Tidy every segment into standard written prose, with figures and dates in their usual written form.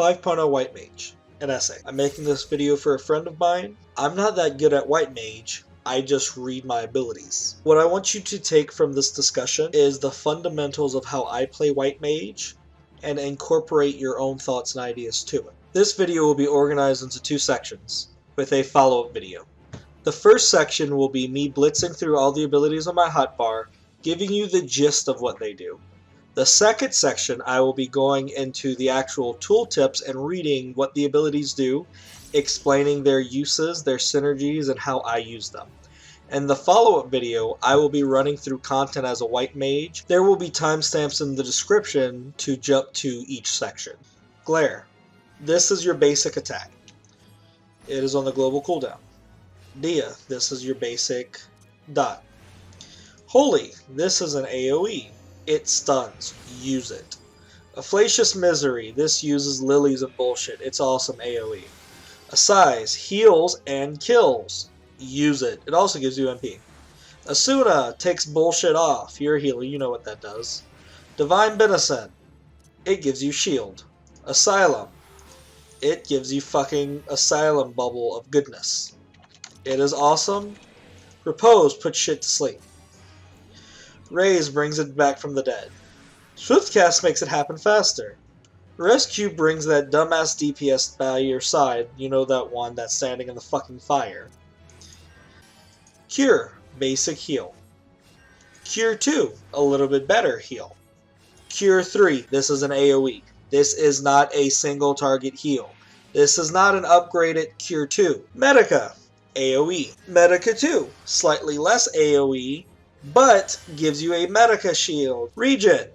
5.0 White Mage. An essay. I'm making this video for a friend of mine. I'm not that good at White Mage. I just read my abilities. What I want you to take from this discussion is the fundamentals of how I play White Mage and incorporate your own thoughts and ideas to it. This video will be organized into two sections with a follow-up video. The first section will be me blitzing through all the abilities on my hotbar, giving you the gist of what they do. The second section, I will be going into the actual tooltips and reading what the abilities do, explaining their uses, their synergies, and how I use them. In the follow-up video, I will be running through content as a White Mage. There will be timestamps in the description to jump to each section. Glare. This is your basic attack. It is on the global cooldown. Dia. This is your basic dot. Holy. This is an AoE. It stuns. Use it. Afflacious Misery. This uses lilies and bullshit. It's awesome AoE. Assize. Heals and kills. Use it. It also gives you MP. Asuna takes bullshit off. You're a healer. You know what that does. Divine Benison. It gives you shield. Asylum. It gives you fucking asylum bubble of goodness. It is awesome. Repose puts shit to sleep. Raise brings it back from the dead. Swiftcast makes it happen faster. Rescue brings that dumbass DPS by your side. You know that one that's standing in the fucking fire. Cure, basic heal. Cure 2, a little bit better heal. Cure 3, this is an AoE. This is not a single target heal. This is not an upgraded Cure 2. Medica, AoE. Medica 2, slightly less AoE, but gives you a Medica shield. Regen,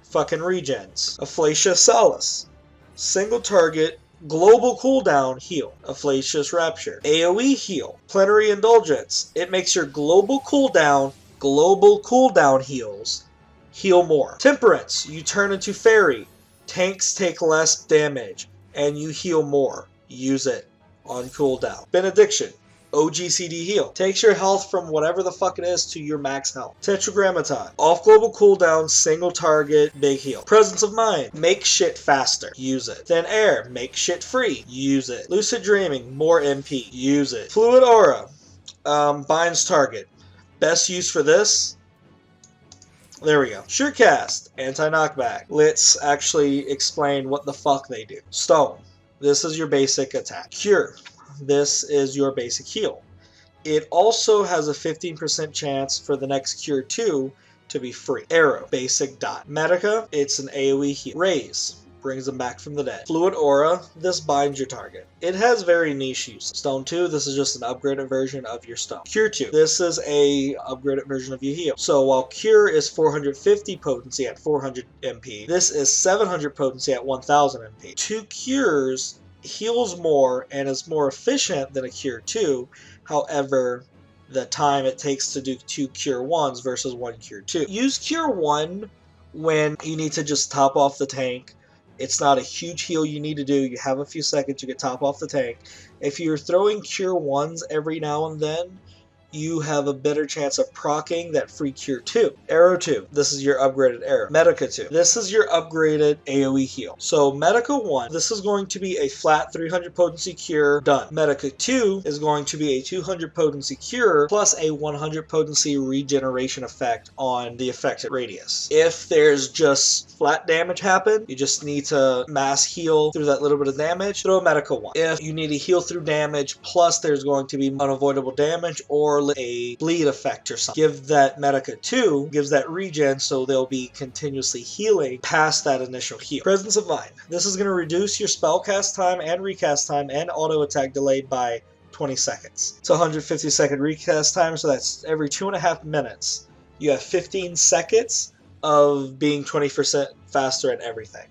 fucking regens. Afflacia Solace, single target, global cooldown heal. Afflacious Rapture, AoE heal. Plenary Indulgence, it makes your global cooldown heals heal more. Temperance, you turn into fairy. Tanks take less damage, and you heal more. Use it on cooldown. Benediction, OGCD heal. Takes your health from whatever the fuck it is to your max health. Tetragrammaton, off global cooldown, single target, big heal. Presence of Mind, make shit faster. Use it. Thin Air, make shit free. Use it. Lucid Dreaming, more MP. Use it. Fluid Aura, binds target. Best use for this, there we go. Surecast, anti-knockback. Let's actually explain what the fuck they do. Stone, this is your basic attack. Cure, this is your basic heal. It also has a 15% chance for the next Cure 2 to be free. Arrow, basic dot. Medica, it's an AoE heal. Raise, brings them back from the dead. Fluid Aura, this binds your target. It has very niche use. Stone 2, this is just an upgraded version of your stone. Cure 2, this is a upgraded version of your heal. So while Cure is 450 potency at 400 MP, this is 700 potency at 1000 MP. 2 cures heals more and is more efficient than a Cure 2. However, the time it takes to do 2 Cure 1s versus 1 Cure 2. Use Cure 1 when you need to just top off the tank. It's not a huge heal you need to do. You have a few seconds, you can top off the tank. If you're throwing Cure 1s every now and then, you have a better chance of proccing that free Cure 2. Arrow 2, this is your upgraded arrow. Medica 2, this is your upgraded AoE heal. So Medica 1, this is going to be a flat 300 potency cure, done. Medica 2 is going to be a 200 potency cure plus a 100 potency regeneration effect on the affected radius. If there's just flat damage happen, you just need to mass heal through that little bit of damage, throw Medica 1. If you need to heal through damage plus there's going to be unavoidable damage or a bleed effect or something, give that Medica 2, gives that regen, so they'll be continuously healing past that initial heal. Presence of Mind, this is going to reduce your spell cast time and recast time and auto attack delay by 20 seconds. It's 150 second recast time, so that's every 2.5 minutes. You have 15 seconds of being 20% faster at everything.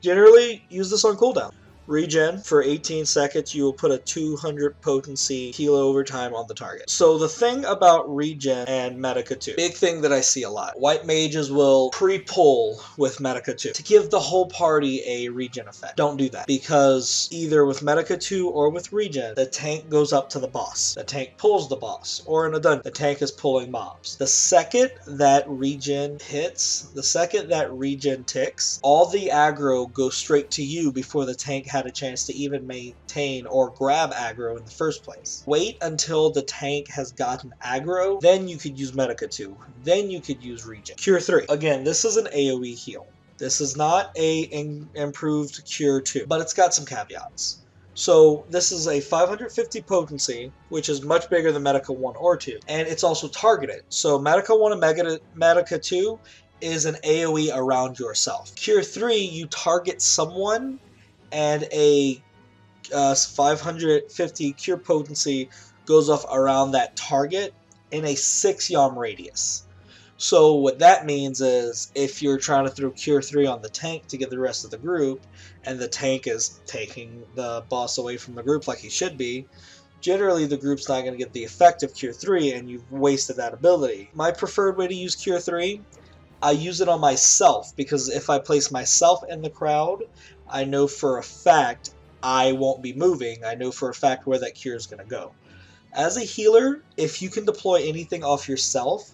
Generally, use this on cooldown. Regen, for 18 seconds, you will put a 200 potency heal over time on the target. So the thing about regen and Medica 2, big thing that I see a lot, white mages will pre-pull with Medica 2 to give the whole party a regen effect. Don't do that, because either with Medica 2 or with regen, the tank goes up to the boss. The tank pulls the boss, or in a dungeon, the tank is pulling mobs. The second that regen hits, the second that regen ticks, all the aggro goes straight to you before the tank had a chance to even maintain or grab aggro in the first place. Wait until the tank has gotten aggro, then you could use Medica 2, then you could use regen. Cure 3. Again, this is an AoE heal. This is not a improved Cure 2, but it's got some caveats. So this is a 550 potency, which is much bigger than Medica 1 or 2, and it's also targeted. So Medica 1 and Medica 2 is an AoE around yourself. Cure 3, you target someone, and a 550 cure potency goes off around that target in a 6 yalm radius. So what that means is, if you're trying to throw Cure 3 on the tank to get the rest of the group, and the tank is taking the boss away from the group like he should be, generally the group's not going to get the effect of Cure 3, and you've wasted that ability. My preferred way to use Cure 3, I use it on myself, because if I place myself in the crowd, I know for a fact I won't be moving. I know for a fact where that cure is going to go. As a healer, if you can deploy anything off yourself,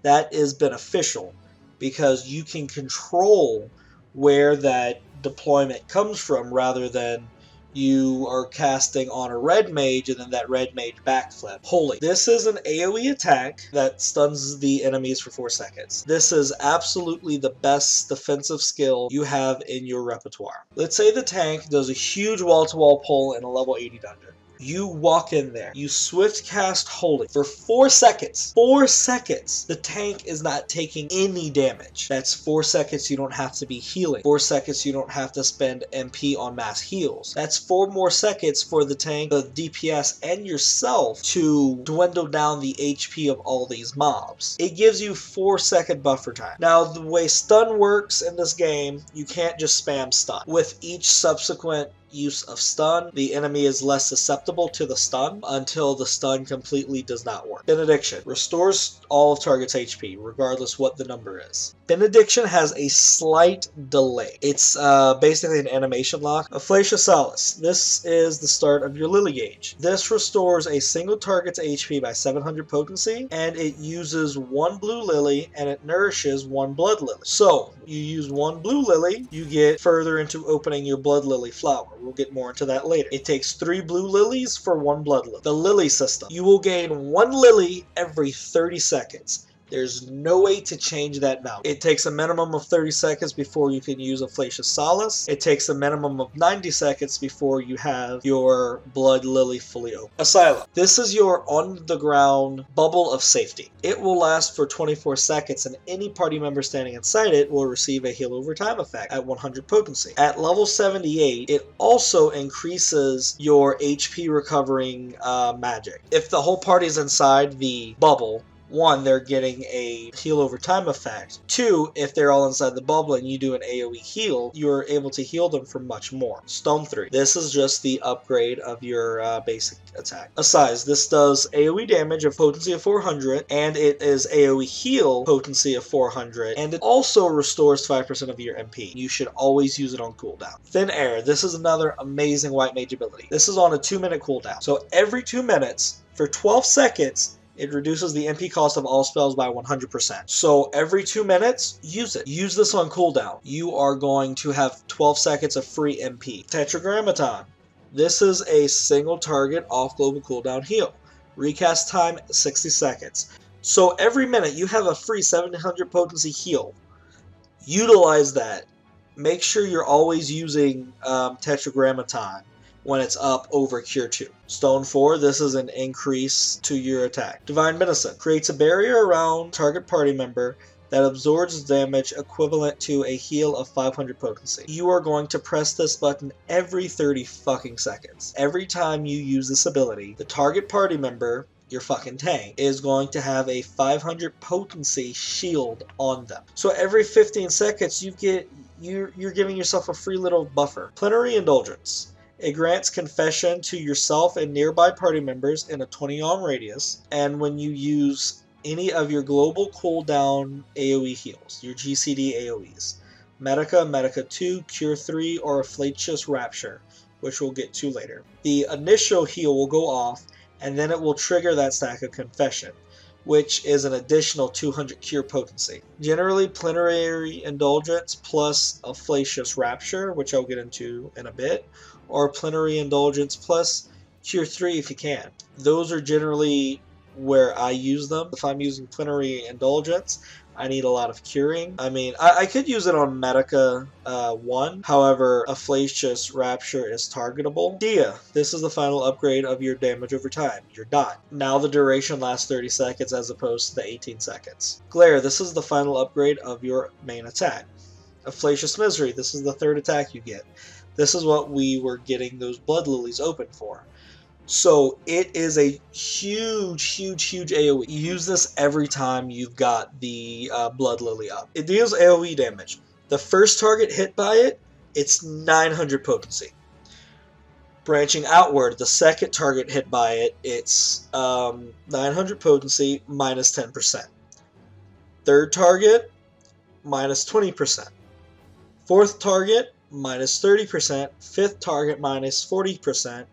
that is beneficial, because you can control where that deployment comes from, rather than you are casting on a red mage and then that red mage backflip. Holy. This is an AoE attack that stuns the enemies for 4 seconds. This is absolutely the best defensive skill you have in your repertoire. Let's say the tank does a huge wall-to-wall pull in a level 80 dungeon. You walk in there, you swift cast Holy for 4 seconds. 4 seconds! The tank is not taking any damage. That's 4 seconds you don't have to be healing. 4 seconds you don't have to spend MP on mass heals. That's 4 more seconds for the tank, the DPS, and yourself to dwindle down the HP of all these mobs. It gives you 4-second buffer time. Now, the way stun works in this game, you can't just spam stun. With each subsequent use of stun, the enemy is less susceptible to the stun until the stun completely does not work. Benediction restores all of target's HP, regardless what the number is. Benediction has a slight delay. It's basically an animation lock. Afflatia Solace. This is the start of your Lily gauge. This restores a single target's HP by 700 potency, and it uses 1 blue lily, and it nourishes 1 blood lily. So, you use 1 blue lily, you get further into opening your blood lily flower. We'll get more into that later. It takes 3 blue lilies for 1 blood lily. The lily system. You will gain 1 lily every 30 seconds. There's no way to change that value. It takes a minimum of 30 seconds before you can use Afflatia Solace. It takes a minimum of 90 seconds before you have your Blood Lily fully open. Asylum. This is your on-the-ground bubble of safety. It will last for 24 seconds, and any party member standing inside it will receive a heal over time effect at 100 potency. At level 78, it also increases your HP recovering magic. If the whole party is inside the bubble, 1, they're getting a heal over time effect. 2, if they're all inside the bubble and you do an AoE heal, you're able to heal them for much more. Stone 3. This is just the upgrade of your basic attack. Asize. This does AoE damage of potency of 400, and it is AoE heal potency of 400, and it also restores 5% of your MP. You should always use it on cooldown. Thin Air. This is another amazing white mage ability. This is on a 2-minute cooldown. So every 2 minutes, for 12 seconds, it reduces the MP cost of all spells by 100%. So every 2 minutes, use it. Use this on cooldown. You are going to have 12 seconds of free MP. Tetragrammaton. This is a single target off global cooldown heal. Recast time 60 seconds. So every minute you have a free 700 potency heal. Utilize that. Make sure you're always using Tetragrammaton when it's up over Cure 2. Stone 4, this is an increase to your attack. Divine Medicine creates a barrier around target party member that absorbs damage equivalent to a heal of 500 potency. You are going to press this button every 30 fucking seconds. Every time you use this ability, the target party member, your fucking tank, is going to have a 500 potency shield on them. So every 15 seconds you're giving yourself a free little buffer. Plenary Indulgence. It grants confession to yourself and nearby party members in a 20 yalm radius, and when you use any of your global cooldown AoE heals, your GCD AoEs, Medica, Medica 2, Cure 3, or Afflacious Rapture, which we'll get to later. The initial heal will go off, and then it will trigger that stack of confession, which is an additional 200 cure potency. Generally, Plenary Indulgence plus Afflacious Rapture, which I'll get into in a bit, or Plenary Indulgence plus Cure 3 if you can. Those are generally where I use them. If I'm using Plenary Indulgence, I need a lot of curing. I mean, I could use it on Medica 1, however, Afflacious Rapture is targetable. Dia, this is the final upgrade of your damage over time, your dot. Now the duration lasts 30 seconds as opposed to the 18 seconds. Glare, this is the final upgrade of your main attack. Afflacious Misery, this is the third attack you get. This is what we were getting those Blood Lilies open for. So it is a huge AoE. You use this every time you've got the Blood Lily up. It deals AoE damage. The first target hit by it, it's 900 potency. Branching outward, the second target hit by it, it's 900 potency minus 10%. Third target, minus 20%. Fourth target, minus 30%. Fifth target, minus 40%.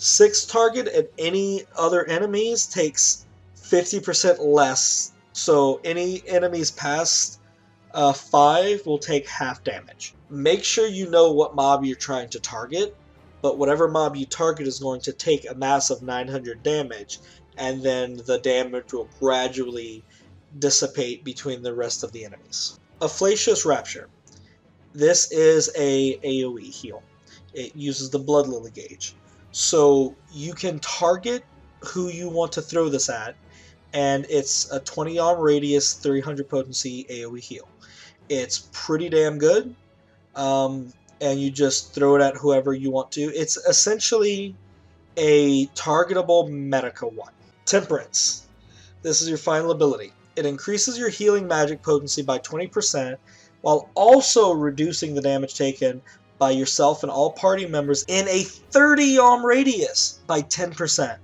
Sixth target and any other enemies takes 50% less. So any enemies past 5 will take half damage. Make sure you know what mob you're trying to target, but whatever mob you target is going to take a massive 900 damage, and then the damage will gradually dissipate between the rest of the enemies. Afflacious Rapture. This is a AoE heal. It uses the Blood Lily gauge. So you can target who you want to throw this at, and it's a 20 yalm radius, 300 potency AoE heal. It's pretty damn good, and you just throw it at whoever you want to. It's essentially a targetable Medica 1. Temperance. This is your final ability. It increases your healing magic potency by 20%, while also reducing the damage taken by yourself and all party members in a 30 yalm radius by 10%.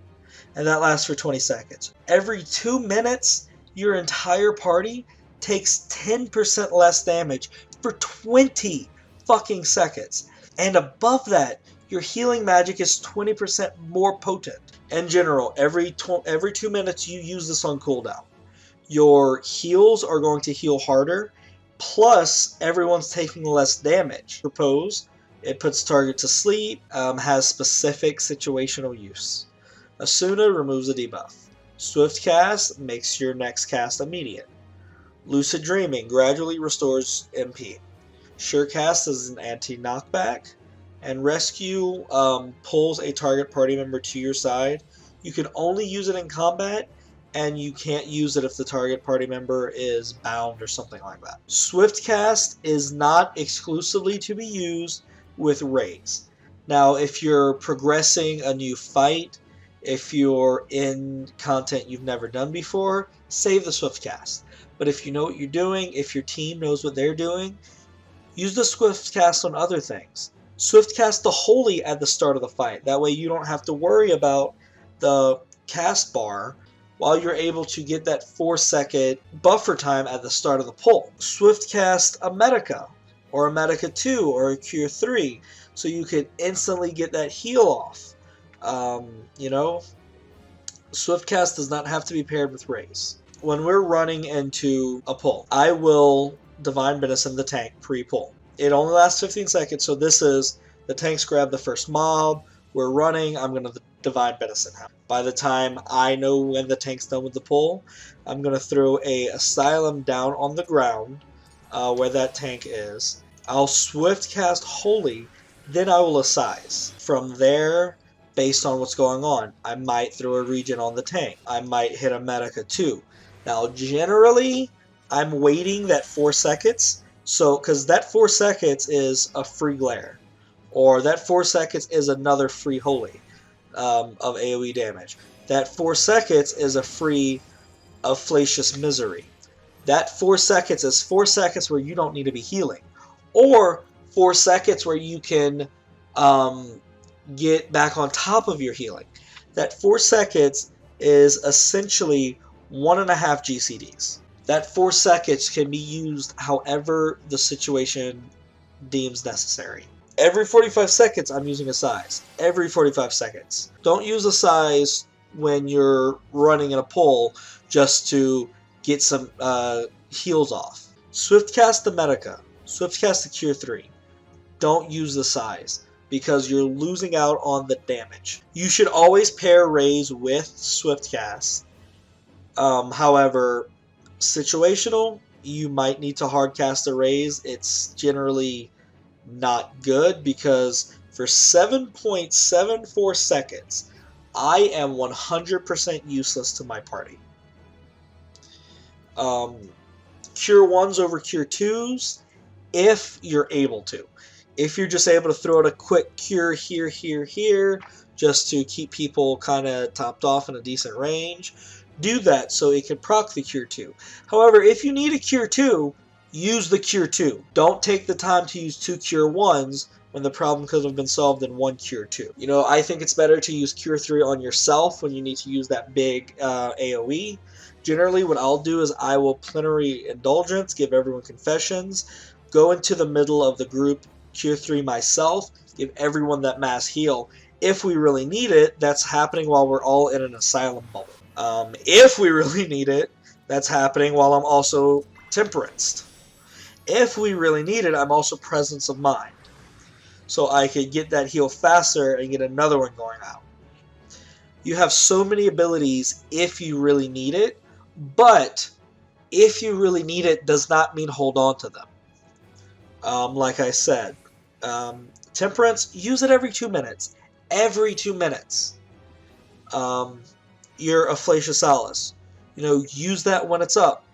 And that lasts for 20 seconds. Every 2 minutes, your entire party takes 10% less damage for 20 fucking seconds. And above that, your healing magic is 20% more potent. In general, every 2 minutes you use this on cooldown. Your heals are going to heal harder, plus everyone's taking less damage. Propose, it puts target to sleep, has specific situational use. Asuna removes a debuff. Swift Cast makes your next cast immediate. Lucid Dreaming gradually restores MP. Sure Cast is an anti-knockback. And Rescue pulls a target party member to your side. You can only use it in combat, and you can't use it if the target party member is bound or something like that. Swift Cast is not exclusively to be used with raids. Now, if you're progressing a new fight, if you're in content you've never done before, save the Swift Cast. But if you know what you're doing, if your team knows what they're doing, use the Swift Cast on other things. Swift Cast the Holy at the start of the fight. That way you don't have to worry about the cast bar while you're able to get that 4-second buffer time at the start of the pull. Swift Cast a Medica, or a Medica 2, or a Cure 3, so you can instantly get that heal off. Swift Cast does not have to be paired with Raise. When we're running into a pull, I will Divine Benison the tank pre-pull. It only lasts 15 seconds, so this is the tanks grab the first mob, we're running, I'm going to Divine Benison him. By the time I know when the tank's done with the pull, I'm going to throw a Asylum down on the ground where that tank is. I'll Swift Cast Holy, then I will Assize. From there, based on what's going on, I might throw a regen on the tank. I might hit a Medica 2. Now, generally, I'm waiting that 4 seconds, because that 4 seconds is a free glare, or that 4 seconds is another free Holy of AoE damage. That 4 seconds is a free Afflacious Misery. That 4 seconds is 4 seconds where you don't need to be healing, or 4 seconds where you can get back on top of your healing. That 4 seconds is essentially 1.5 GCDs. That 4 seconds can be used however the situation deems necessary. Every 45 seconds, I'm using a size. Every 45 seconds. Don't use a size when you're running in a pull just to get some heals off. Swift cast the Medica. Swift cast the Cure 3. Don't use the size because you're losing out on the damage. You should always pair Raise with Swift cast. However, situational, you might need to hard cast a Raise. It's generally not good because for 7.74 seconds, I am 100% useless to my party. Cure 1s over Cure 2s if you're able to. If you're just able to throw out a quick cure here, just to keep people kind of topped off in a decent range, do that so it can proc the Cure 2. However, if you need a Cure 2, use the Cure 2. Don't take the time to use 2 Cure 1s when the problem could have been solved in 1 Cure 2. You know, I think it's better to use Cure 3 on yourself when you need to use that big AoE. Generally, what I'll do is I will Plenary Indulgence, give everyone Confessions, go into the middle of the group, Cure 3 myself, give everyone that mass heal. If we really need it, that's happening while we're all in an Asylum bubble. If we really need it, that's happening while I'm also Temperanced. If we really need it, I'm also Presence of Mind. So I could get that heal faster and get another one going out. You have so many abilities if you really need it, but if you really need it does not mean hold on to them. Like I said, Temperance, use it every 2 minutes. Every 2 minutes. Your Afflacious Solace, use that when it's up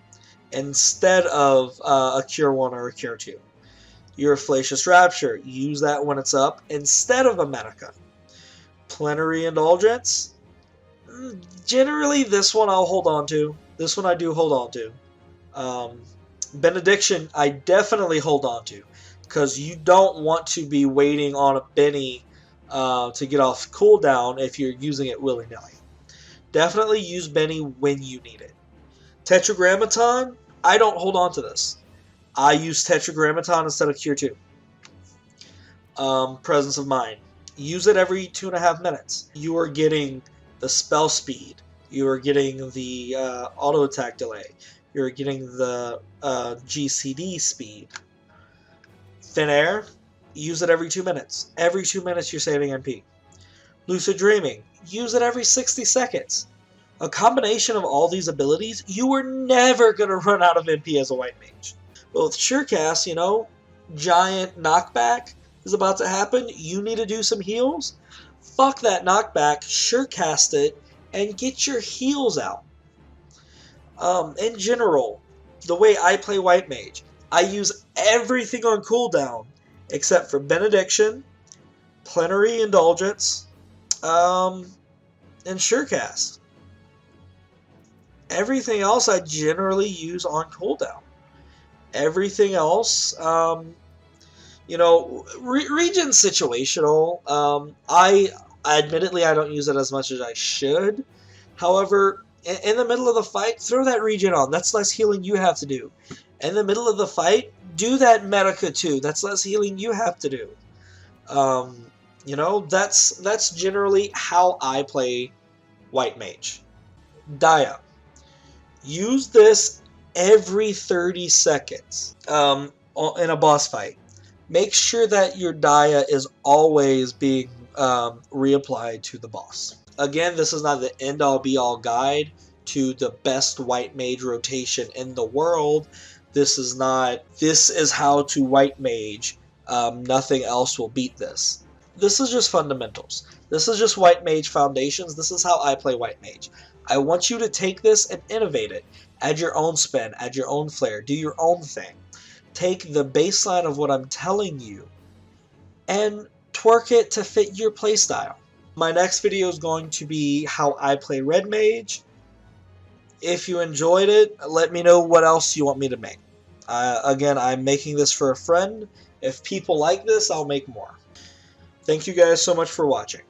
instead of a Cure 1 or a Cure 2. Your Afflacious Rapture, use that when it's up instead of a Medica. Plenary Indulgence, generally this one I'll hold on to. This one I do hold on to. Benediction, I definitely hold on to, because you don't want to be waiting on a Benny to get off cooldown if you're using it willy-nilly. Definitely use Benny when you need it. Tetragrammaton, I don't hold on to this. I use Tetragrammaton instead of Cure 2. Presence of Mind, use it every 2.5 minutes. You are getting the spell speed. You are getting the auto attack delay. You're getting the GCD speed. Thin Air, use it every 2 minutes. Every 2 minutes you're saving MP. Lucid Dreaming, use it every 60 seconds. A combination of all these abilities, you are never going to run out of MP as a White Mage. But with Surecast, giant knockback is about to happen. You need to do some heals. Fuck that knockback, Surecast it, and get your heals out. In general, the way I play White Mage, I use everything on cooldown except for Benediction, Plenary Indulgence, and Surecast. Everything else I generally use on cooldown. Everything else, region situational. Admittedly, I don't use it as much as I should. However, in the middle of the fight, throw that regen on. That's less healing you have to do. In the middle of the fight, do that Medica too. That's less healing you have to do. That's generally how I play White Mage. Dia. Use this every 30 seconds in a boss fight. Make sure that your Dia is always being reapplied to the boss. Again, this is not the end-all be-all guide to the best White Mage rotation in the world. This is how to White Mage. Nothing else will beat this. This is just fundamentals. This is just White Mage foundations. This is how I play White Mage. I want you to take this and innovate it. Add your own spin, add your own flair, do your own thing. Take the baseline of what I'm telling you and twerk it to fit your playstyle. My next video is going to be how I play Red Mage. If you enjoyed it, let me know what else you want me to make. Again, I'm making this for a friend. If people like this, I'll make more. Thank you guys so much for watching.